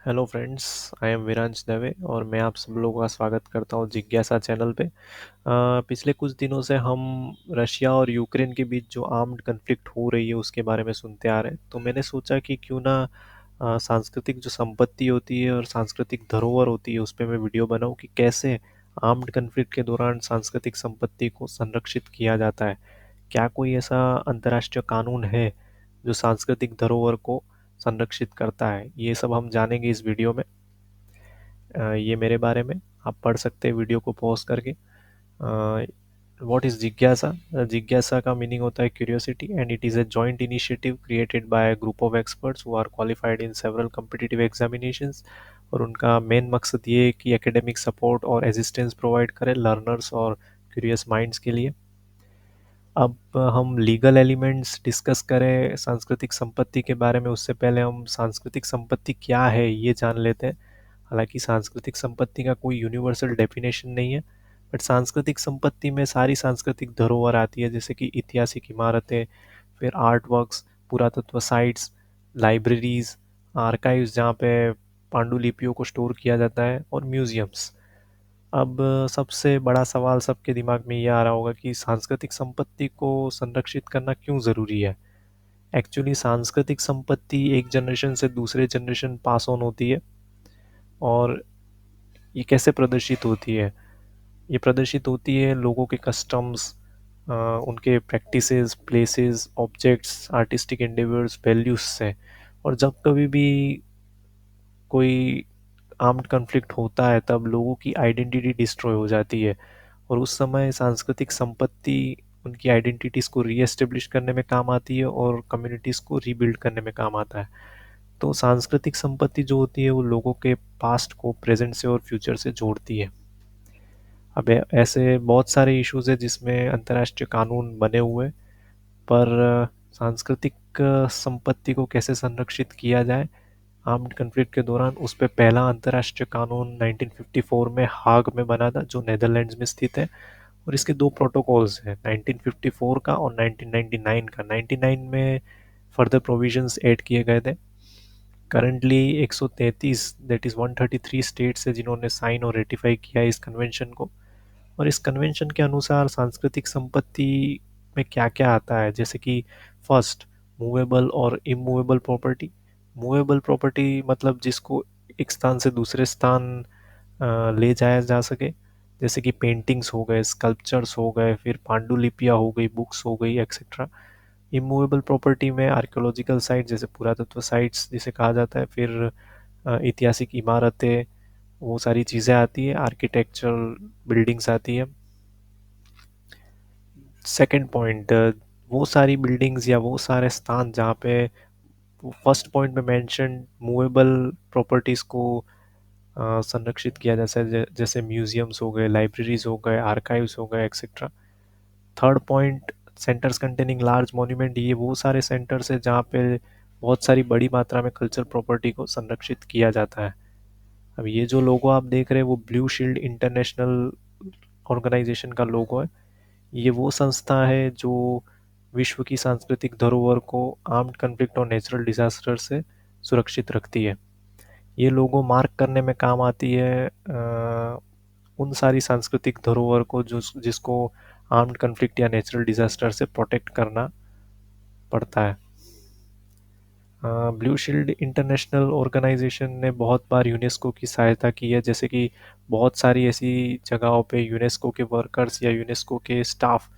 Hello friends, I am Viransh Dave और मैं आप सब लोगों का स्वागत करता हूँ जिज्ञासा चैनल पे। पिछले कुछ दिनों से हम रशिया और यूक्रेन के बीच जो आर्म्ड कन्फ्लिक्ट हो रही है उसके बारे में सुनते आ रहे हैं। तो मैंने सोचा कि क्यों ना सांस्कृतिक जो संपत्ति होती है और सांस्कृतिक धरोहर होती है उस पर मैं वीडियो बनाऊँ कि कैसे आर्म्ड कन्फ्लिक्ट के दौरान सांस्कृतिक संपत्ति को संरक्षित किया जाता है। क्या कोई ऐसा अंतर्राष्ट्रीय कानून है जो सांस्कृतिक धरोहर को संरक्षित करता है? ये सब हम जानेंगे इस वीडियो में। ये मेरे बारे में आप पढ़ सकते हैं वीडियो को पॉज करके। व्हाट इज जिज्ञासा? जिज्ञासा का मीनिंग होता है curiosity and it is a joint initiative created by a group of experts who are qualified in several competitive examinations. और उनका मेन मकसद ये है कि एकेडमिक सपोर्ट और असिस्टेंस प्रोवाइड करें लर्नर्स और क्यूरियस माइंड्स के लिए। अब हम लीगल एलिमेंट्स डिस्कस करें सांस्कृतिक संपत्ति के बारे में, उससे पहले हम सांस्कृतिक संपत्ति क्या है ये जान लेते हैं। हालांकि सांस्कृतिक संपत्ति का कोई यूनिवर्सल डेफिनेशन नहीं है, बट सांस्कृतिक संपत्ति में सारी सांस्कृतिक धरोहर आती है, जैसे कि ऐतिहासिक इमारतें, फिर आर्ट वर्क्स, पुरातत्व साइट्स, लाइब्रेरीज, आर्काइव्स जहाँ पे पांडुलिपियों को स्टोर किया जाता है, और म्यूजियम्स। अब सबसे बड़ा सवाल सबके दिमाग में ये आ रहा होगा कि सांस्कृतिक संपत्ति को संरक्षित करना क्यों ज़रूरी है। एक्चुअली सांस्कृतिक संपत्ति एक जनरेशन से दूसरे जनरेशन पास ऑन होती है। और ये कैसे प्रदर्शित होती है? ये प्रदर्शित होती है लोगों के कस्टम्स, उनके practices, places, objects, artistic endeavours, values से। और जब कभी भी कोई आर्म्ड कन्फ्लिक्ट होता है तब लोगों की आइडेंटिटी डिस्ट्रॉय हो जाती है, और उस समय सांस्कृतिक संपत्ति उनकी आइडेंटिटीज़ को रीएस्टेब्लिश करने में काम आती है और कम्युनिटीज़ को रीबिल्ड करने में काम आता है। तो सांस्कृतिक संपत्ति जो होती है वो लोगों के पास्ट को प्रेजेंट से और फ्यूचर से जोड़ती है। अब ऐसे बहुत सारे इश्यूज है जिसमें अंतर्राष्ट्रीय कानून बने हुए हैं, पर सांस्कृतिक संपत्ति को कैसे संरक्षित किया जाए आर्म्ड कन्फ्लिक्ट के दौरान, उस पे पहला अंतर्राष्ट्रीय कानून 1954 में हाग में बना था, जो नेदरलैंड्स में स्थित है। और इसके दो प्रोटोकॉल्स हैं, 1954 का और 1999 का। 99 में फर्दर प्रोविजंस ऐड किए गए थे। करंटली 133, दैट इज़ 133 स्टेट्स है जिन्होंने साइन और रेटिफाई किया है इस कन्वेंशन को। और इस कन्वेंशन के अनुसार सांस्कृतिक संपत्ति में क्या क्या आता है, जैसे कि फर्स्ट, मूवेबल और इमूवेबल प्रॉपर्टी। मूवेबल प्रॉपर्टी मतलब जिसको एक स्थान से दूसरे स्थान ले जाया जा सके, जैसे कि पेंटिंग्स हो गए, स्कल्पचर्स हो गए, फिर पांडुलिपियाँ हो गई, बुक्स हो गई, एक्सेट्रा। इमूवेबल प्रॉपर्टी में आर्कियोलॉजिकल साइट जैसे पुरातत्व साइट्स जिसे कहा जाता है, फिर ऐतिहासिक इमारतें, वो सारी चीज़ें आती है, आर्किटेक्चरल बिल्डिंग्स आती है। सेकंड पॉइंट, वो सारी बिल्डिंग्स या वो सारे स्थान जहाँ पे फर्स्ट पॉइंट में मेंशन मूवेबल प्रॉपर्टीज़ को संरक्षित किया जैसे म्यूजियम्स हो गए, लाइब्रेरीज हो गए, आर्काइव्स हो गए, etcetera. Third point, centres containing large monument. ये वो सारे सेंटर्स है जहाँ पे बहुत सारी बड़ी मात्रा में कल्चरल प्रॉपर्टी को संरक्षित किया जाता है। अब ये जो लोगो आप देख रहे हैं वो ब्लू शील्ड इंटरनेशनल ऑर्गेनाइजेशन का लोगो है। ये वो संस्था है जो विश्व की सांस्कृतिक धरोहर को आर्म्ड कन्फ्लिक्ट और नेचुरल डिजास्टर से सुरक्षित रखती है। ये लोगो मार्क करने में काम आती है उन सारी सांस्कृतिक धरोहर को जो जिसको आर्म्ड कन्फ्लिक्ट या नेचुरल डिजास्टर से प्रोटेक्ट करना पड़ता है। ब्लू शील्ड इंटरनेशनल ऑर्गेनाइजेशन ने बहुत बार यूनेस्को की सहायता की है, जैसे कि बहुत सारी ऐसी जगहों पे यूनेस्को के वर्कर्स या यूनेस्को के स्टाफ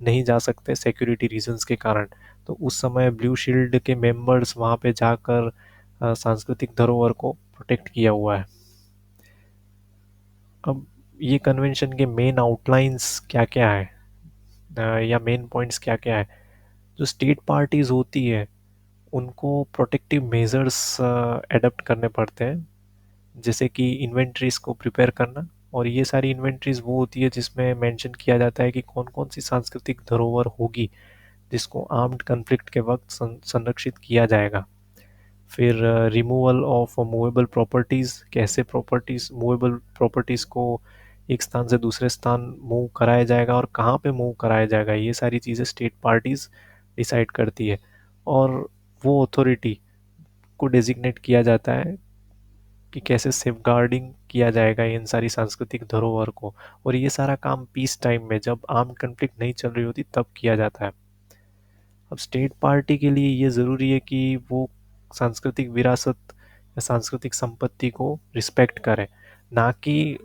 नहीं जा सकते सिक्योरिटी रीजंस के कारण। तो उस समय ब्लू शील्ड के मेंबर्स वहाँ पे जाकर सांस्कृतिक धरोहर को प्रोटेक्ट किया हुआ है। अब ये कन्वेंशन के मेन आउटलाइंस क्या क्या है, या मेन पॉइंट्स क्या क्या है। जो स्टेट पार्टीज होती है उनको प्रोटेक्टिव मेजर्स एडप्ट करने पड़ते हैं, जैसे कि इन्वेंट्रीज को प्रिपेयर करना। और ये सारी इन्वेंट्रीज वो होती है जिसमें मेंशन किया जाता है कि कौन कौन सी सांस्कृतिक धरोहर होगी जिसको आर्म्ड कन्फ्लिक्ट के वक्त संरक्षित किया जाएगा। फिर रिमूवल ऑफ मूवेबल प्रॉपर्टीज़, कैसे प्रॉपर्टीज़, मूवेबल प्रॉपर्टीज़ को एक स्थान से दूसरे स्थान मूव कराया जाएगा और कहाँ पे मूव कराया जाएगा, ये सारी चीज़ें स्टेट पार्टीज़ डिसाइड करती है। और वो अथॉरिटी को डेजिग्नेट किया जाता है कि कैसे सेफगार्डिंग किया जाएगा इन सारी सांस्कृतिक धरोहर को। और ये सारा काम पीस टाइम में जब आर्म्ड कॉन्फ्लिक्ट नहीं चल रही होती तब किया जाता है। अब स्टेट पार्टी के लिए ये ज़रूरी है कि वो सांस्कृतिक विरासत या सांस्कृतिक संपत्ति को रिस्पेक्ट करें, ना कि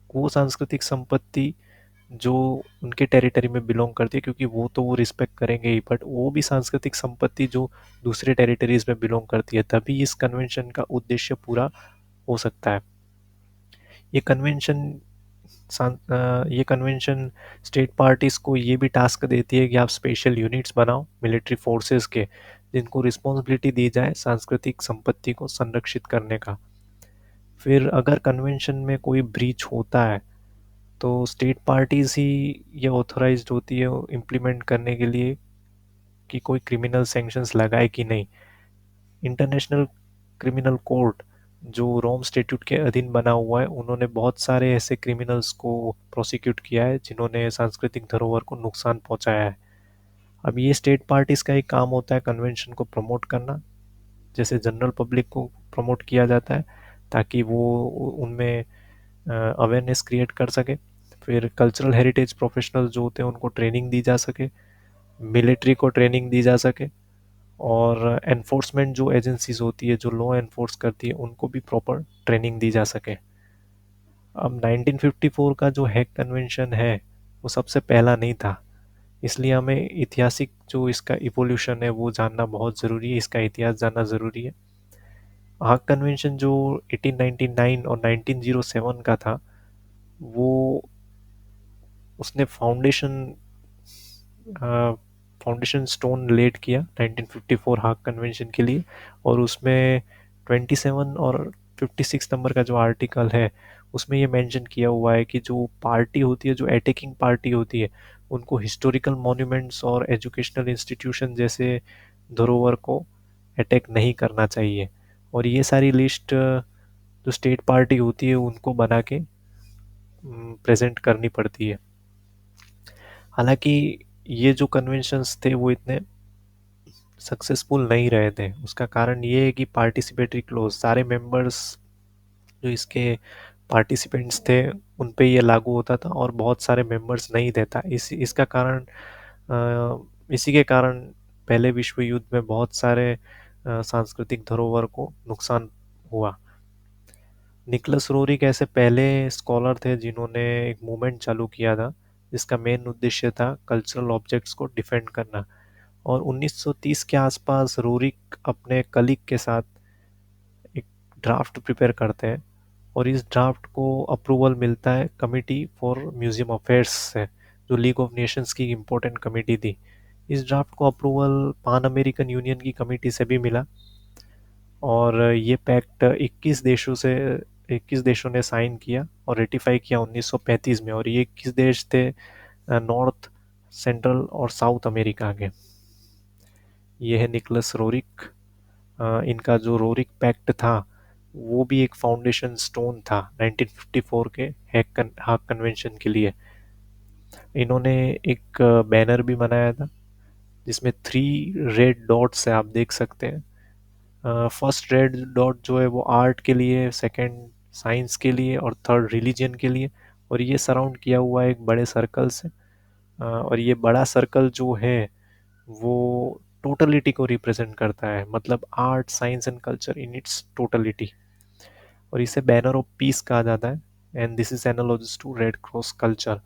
वो सांस्कृतिक संपत्ति जो उनके टेरिटरी में बिलोंग करती है, क्योंकि वो तो वो रिस्पेक्ट करेंगे ही, बट वो भी सांस्कृतिक संपत्ति जो दूसरे टेरिटरीज में बिलोंग करती है, तभी इस कन्वेंशन का उद्देश्य पूरा हो सकता है। ये कन्वेंशन ये कन्वेंशन स्टेट पार्टीज को ये भी टास्क देती है कि आप स्पेशल यूनिट्स बनाओ मिलिट्री फोर्सेस के, जिनको रिस्पॉन्सिबिलिटी दी जाए सांस्कृतिक संपत्ति को संरक्षित करने का। फिर अगर कन्वेंशन में कोई ब्रीच होता है तो स्टेट पार्टीज ही ये ऑथराइज्ड होती है इम्प्लीमेंट करने के लिए कि कोई क्रिमिनल सैंक्शंस लगाए कि नहीं। इंटरनेशनल क्रिमिनल कोर्ट जो रोम स्टेट्यूट के अधीन बना हुआ है, उन्होंने बहुत सारे ऐसे क्रिमिनल्स को प्रोसिक्यूट किया है जिन्होंने सांस्कृतिक धरोहर को नुकसान पहुंचाया है। अब ये स्टेट पार्टीज का एक काम होता है कन्वेंशन को प्रमोट करना, जैसे जनरल पब्लिक को प्रमोट किया जाता है ताकि वो उनमें अवेयरनेस क्रिएट कर सके। फिर कल्चरल हेरिटेज प्रोफेशनल जो होते हैं उनको ट्रेनिंग दी जा सके, मिलिट्री को ट्रेनिंग दी जा सके, और एनफोर्समेंट जो एजेंसीज होती है जो लॉ एनफोर्स करती है उनको भी प्रॉपर ट्रेनिंग दी जा सके। अब 1954 का जो हैग कन्वेंशन है वो सबसे पहला नहीं था, इसलिए हमें ऐतिहासिक जो इसका इवोल्यूशन है वो जानना बहुत ज़रूरी है, इसका इतिहास जानना ज़रूरी है। हाग कन्वेंशन जो 1899 और 1907 का था, वो उसने फाउंडेशन स्टोन लेड किया 1954 हाग कन्वेंशन के लिए। और उसमें 27 और 56 नंबर का जो आर्टिकल है उसमें ये मेंशन किया हुआ है कि जो पार्टी होती है, जो अटैकिंग पार्टी होती है, उनको हिस्टोरिकल मॉन्यूमेंट्स और एजुकेशनल इंस्टीट्यूशन जैसे धरोहर को अटैक नहीं करना चाहिए। और ये सारी लिस्ट जो स्टेट पार्टी होती है उनको बना के प्रेजेंट करनी पड़ती है। हालांकि ये जो कन्वेंशंस थे वो इतने सक्सेसफुल नहीं रहे थे, उसका कारण ये है कि पार्टिसिपेटरी क्लोज सारे मेंबर्स जो इसके पार्टिसिपेंट्स थे उन पे ये लागू होता था और बहुत सारे मेंबर्स नहीं देता। इसका कारण इसी के कारण पहले विश्व युद्ध में बहुत सारे सांस्कृतिक धरोहर को नुकसान हुआ। निकोलस रोरिक ऐसे पहले स्कॉलर थे जिन्होंने एक मूवमेंट चालू किया था जिसका मेन उद्देश्य था कल्चरल ऑब्जेक्ट्स को डिफेंड करना। और 1930 के आसपास रोरिक अपने कलीग के साथ एक ड्राफ्ट प्रिपेयर करते हैं और इस ड्राफ्ट को अप्रूवल मिलता है कमिटी फॉर म्यूजियम अफेयर्स से, जो लीग ऑफ नेशंस की इम्पोर्टेंट कमिटी थी। इस ड्राफ्ट को अप्रूवल पान अमेरिकन यूनियन की कमिटी से भी मिला और ये पैक्ट 21 देशों ने साइन किया और रेटिफाई किया 1935 में। और ये 21 देश थे नॉर्थ, सेंट्रल और साउथ अमेरिका के। ये है निकोलस रोरिक। इनका जो रोरिक पैक्ट था वो भी एक फाउंडेशन स्टोन था 1954 के हाग कन्वेंशन के लिए। इन्होंने एक बैनर भी बनाया था जिसमें 3 रेड डॉट्स है, आप देख सकते हैं। फर्स्ट रेड डॉट जो है वो आर्ट के लिए, सेकंड साइंस के लिए और थर्ड रिलीजन के लिए। और ये सराउंड किया हुआ है एक बड़े सर्कल से। और ये बड़ा सर्कल जो है वो टोटलिटी को रिप्रेजेंट करता है, मतलब art, science and culture in its totality. और इसे बैनर ऑफ पीस कहा जाता है and this is analogous to red cross culture.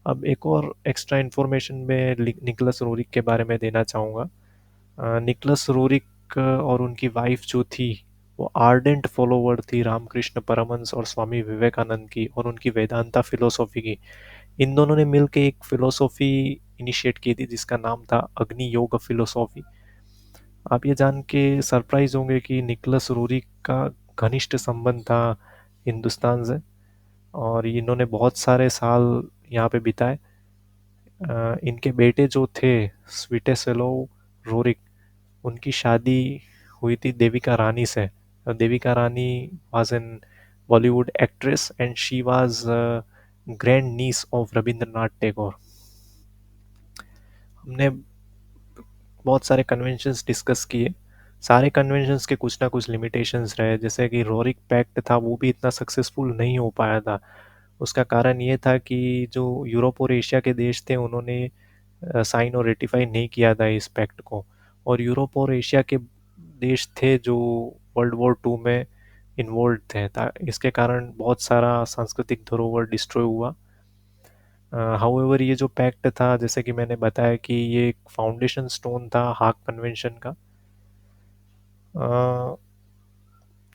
अब एक और एक्स्ट्रा इन्फॉर्मेशन में निकोलस रोरिक के बारे में देना चाहूँगा। निकोलस रोरिक और उनकी वाइफ जो थी वो आर्डेंट फॉलोवर थी रामकृष्ण परमहंस और स्वामी विवेकानंद की और उनकी वेदांता फिलोसॉफी की। इन दोनों ने मिलकर एक फिलोसॉफी इनिशिएट की थी जिसका नाम था अग्नि योग फिलोसॉफी। आप ये जान के सरप्राइज होंगे कि निकोलस रोरिक का घनिष्ठ संबंध था हिंदुस्तान से और इन्होंने बहुत सारे साल यहाँ पे बिताए। इनके बेटे जो थे स्वीटेस्वेलो रोरिक, उनकी शादी हुई थी देविका रानी से। Devika Rani was an Bollywood actress and she was grand niece of Rabindranath Tagore. हमने बहुत सारे कन्वेंशंस डिस्कस किए सारे कन्वेंशंस के कुछ ना कुछ लिमिटेशंस रहे, जैसे कि रोरिक पैक्ट था वो भी इतना सक्सेसफुल नहीं हो पाया था। उसका कारण ये था कि जो यूरोप और एशिया के देश थे उन्होंने साइन और रेटिफाई नहीं किया था इस पैक्ट को, और यूरोप और एशिया के देश थे जो वर्ल्ड वॉर टू में इन्वॉल्व थे, इसके कारण बहुत सारा सांस्कृतिक धरोहर डिस्ट्रॉय हुआ। हाउएवर ये जो पैक्ट था, जैसे कि मैंने बताया कि ये एक फाउंडेशन स्टोन था हाग कन्वेंशन का। अ,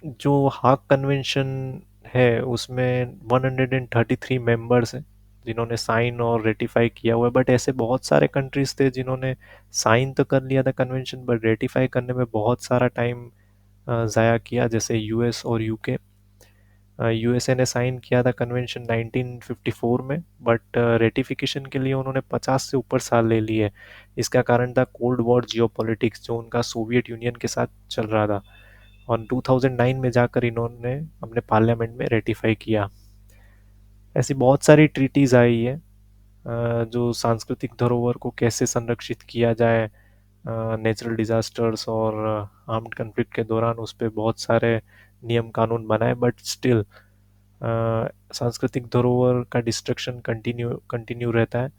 जो हाग कन्वेंशन है उसमें 133 मेंबर्स हैं जिन्होंने साइन और रेटिफाई किया हुआ है, बट ऐसे बहुत सारे कंट्रीज थे जिन्होंने साइन तो कर लिया था कन्वेंशन, बट रेटिफाई करने में बहुत सारा टाइम ज़ाया किया, जैसे यूएस और यूके। यूएसए ने साइन किया था कन्वेंशन 1954 में, बट रेटिफिकेशन के लिए उन्होंने 50 से ऊपर साल ले लिए। इसका कारण था कोल्ड वॉर जियोपॉलिटिक्स जो उनका सोवियत यूनियन के साथ चल रहा था, और 2009 में जाकर इन्होंने अपने पार्लियामेंट में रेटिफाई किया। ऐसी बहुत सारी ट्रीटीज आई है जो सांस्कृतिक धरोहर को कैसे संरक्षित किया जाए, नेचुरल डिजास्टर्स और आर्म्ड कन्फ्लिक्ट के दौरान उस पर बहुत सारे नियम कानून बनाए, बट स्टिल सांस्कृतिक धरोहर का डिस्ट्रक्शन कंटिन्यू कंटिन्यू रहता है।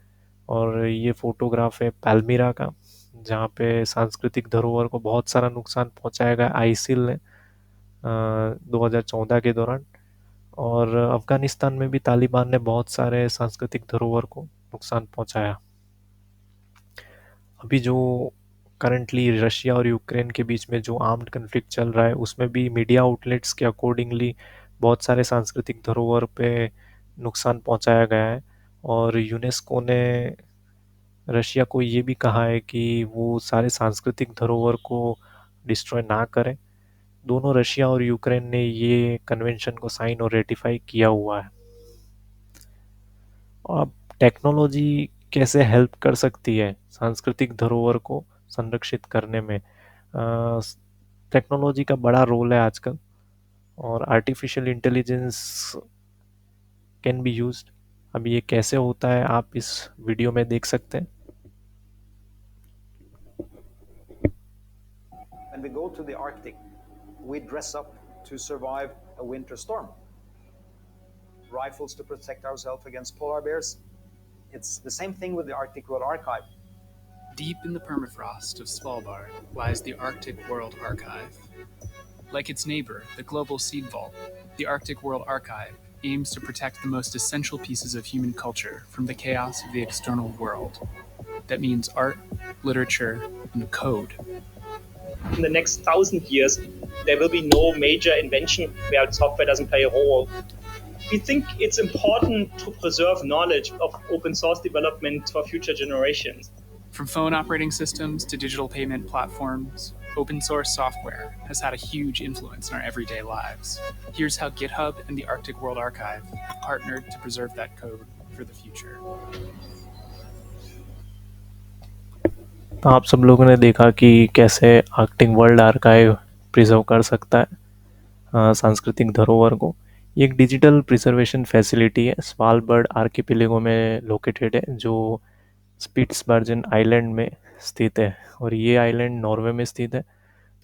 और ये फोटोग्राफ है पाल्मीरा का, जहाँ पे सांस्कृतिक धरोहर को बहुत सारा नुकसान पहुंचाया गया आईसिल ने 2014 के दौरान। और अफगानिस्तान में भी तालिबान ने बहुत सारे सांस्कृतिक धरोहर को नुकसान पहुंचाया। अभी जो करंटली रशिया और यूक्रेन के बीच में जो आर्म्ड कन्फ्लिक्ट चल रहा है उसमें भी मीडिया आउटलेट्स के अकॉर्डिंगली बहुत सारे सांस्कृतिक धरोहर पे नुकसान पहुंचाया गया है, और यूनेस्को ने रशिया को ये भी कहा है कि वो सारे सांस्कृतिक धरोहर को डिस्ट्रॉय ना करें। दोनों रशिया और यूक्रेन ने ये कन्वेंशन को साइन और रेटिफाई किया हुआ है। अब टेक्नोलॉजी कैसे हेल्प कर सकती है सांस्कृतिक धरोहर को संरक्षित करने में? टेक्नोलॉजी का बड़ा रोल है आजकल, और artificial intelligence can be used. अब ये कैसे होता है आप इस वीडियो में देख सकते हैं। When we go to the Arctic, we dress up to survive a winter storm. Rifles to protect ourselves against polar bears. It's the same thing with the Arctic World Archive. Deep in the permafrost of Svalbard lies the Arctic World Archive. Like its neighbor, the Global Seed Vault, the Arctic World Archive aims to protect the most essential pieces of human culture from the chaos of the external world. That means art, literature, and code. In the next 1,000 years, there will be no major invention where software doesn't play a role. We think it's important to preserve knowledge of open source development for future generations. From phone operating systems to digital payment platforms, open source software has had a huge influence in our everyday lives. Here's how GitHub and the Arctic World Archive have partnered to preserve that code for the future. तो आप सब लोगों ने देखा कि कैसे Arctic world archive preserve कर सकता है सांस्कृतिक धरोहर को। ये एक डिजिटल प्रिजर्वेशन फैसिलिटी है, स्वालबर्ड आर्किपेलागो में लोकेटेड है, जो स्पिट्सबर्जन आइलैंड में स्थित है, और ये आइलैंड नॉर्वे में स्थित है।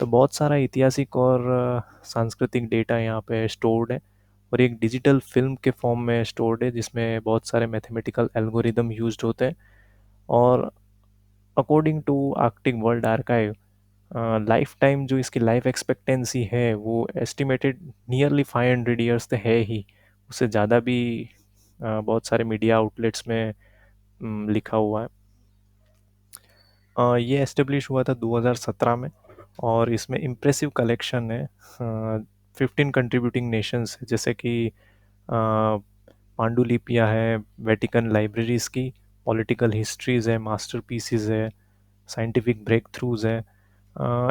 तो बहुत सारा ऐतिहासिक और सांस्कृतिक डेटा यहाँ पे स्टोर्ड है, और एक डिजिटल फिल्म के फॉर्म में स्टोर्ड है जिसमें बहुत सारे मैथमेटिकल एल्गोरिदम यूज्ड होते हैं। और according to arctic world archive, lifetime जो इसकी लाइफ एक्सपेक्टेंसी है वो एस्टिमेटेड नियरली 500 ईयर्स तो है ही, उससे ज़्यादा भी बहुत सारे मीडिया आउटलेट्स में लिखा हुआ है। ये एस्टेब्लिश हुआ था 2017 में, और इसमें इम्प्रेसिव कलेक्शन है 15 कंट्रीब्यूटिंग नेशंस, जैसे कि पांडुलिपियाँ है, वेटिकन लाइब्रेरीज़ की, पॉलिटिकल हिस्ट्रीज़ है, मास्टरपीसेस है, साइंटिफिक ब्रेक थ्रूज़ है।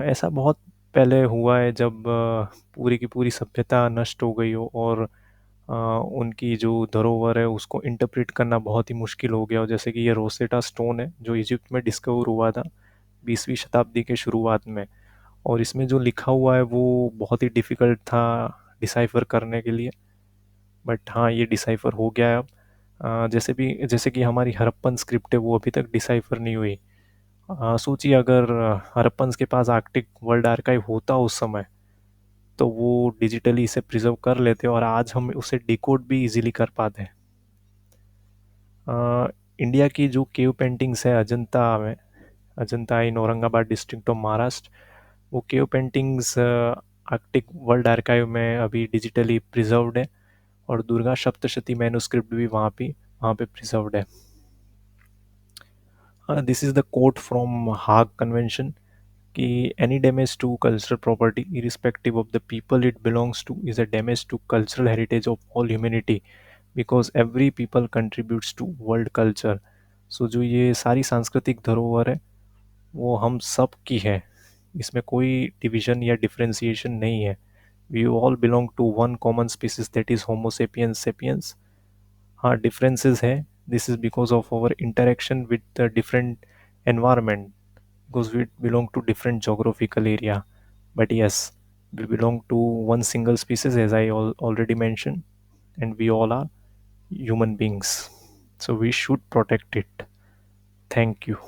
ऐसा बहुत पहले हुआ है जब पूरी की पूरी सभ्यता नष्ट हो गई हो, और उनकी जो धरोहर है उसको इंटरप्रेट करना बहुत ही मुश्किल हो गया हो। जैसे कि ये रोसेटा स्टोन है जो इजिप्ट में डिस्कवर हुआ था 20वीं शताब्दी के शुरुआत में, और इसमें जो लिखा हुआ है वो बहुत ही डिफ़िकल्ट था डिसाइफर करने के लिए, बट हाँ ये डिसाइफर हो गया है अब। जैसे कि हमारी हड़प्पन स्क्रिप्ट है वो अभी तक डिसाइफर नहीं हुई, सोचिए अगर हरप्पन्स के पास आर्कटिक वर्ल्ड आर्काइव होता उस समय, तो वो डिजिटली इसे प्रिजर्व कर लेते और आज हम उसे डिकोड भी इजीली कर पाते हैं। इंडिया की जो केव पेंटिंग्स है अजंता में, अजंता इन औरंगाबाद डिस्ट्रिक्ट ऑफ महाराष्ट्र, वो cave paintings Arctic world archive में अभी डिजिटली प्रिजर्व्ड है और दुर्गा सप्तशती मैन्युस्क्रिप्ट भी वहाँ पे प्रिजर्व्ड है। This is the quote from Hague convention कि any damage to cultural property irrespective of the people it belongs to is a damage to cultural heritage of all humanity because every people contributes to world culture. So जो ये सारी सांस्कृतिक धरोहर है वो हम सब की है, इसमें कोई डिवीजन या डिफरेंशिएशन नहीं है। We all belong to one common species that is homo sapiens sapiens. हाँ डिफरेंसेस है, this is because of our interaction with the different environment, because we belong to different geographical area, but yes, we belong to one single species as I already mentioned, and we all are human beings, so we should protect it. Thank you.